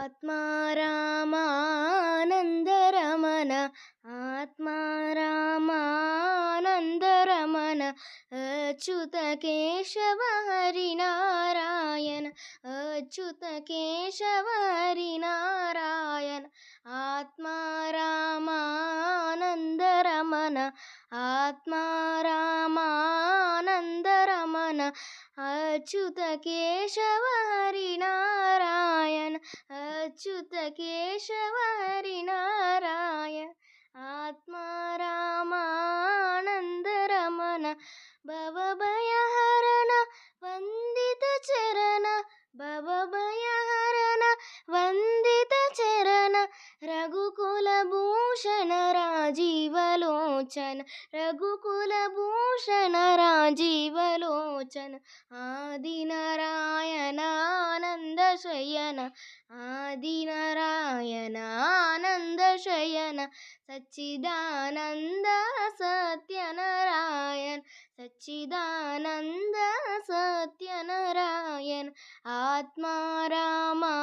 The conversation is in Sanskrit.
आत्मा रामानन्दरमण आत्मा रामानन्दरमण अच्युत केशव हरिनारायण अच्युत केशव हरिनारायण आत्मा रामानन्दरमण आत्मा रामानन्दरमण अच्युत केशव हरिनारायण अच्युत केशव हरिनारायण आत्मा रामानन्दरमण भवभयहरण वन्दित चरण भवभयहरण वन्दित चरण रघुकुलभूषण राजीवलोचन रघुकुलभूषण राजीवलोचन आदिनारायणानन्द शयन आदिनारायणानन्द शयन सच्चिदानन्द सत्यनारायण सच्चिदानन्द सत्यनारायण आत्मा रामा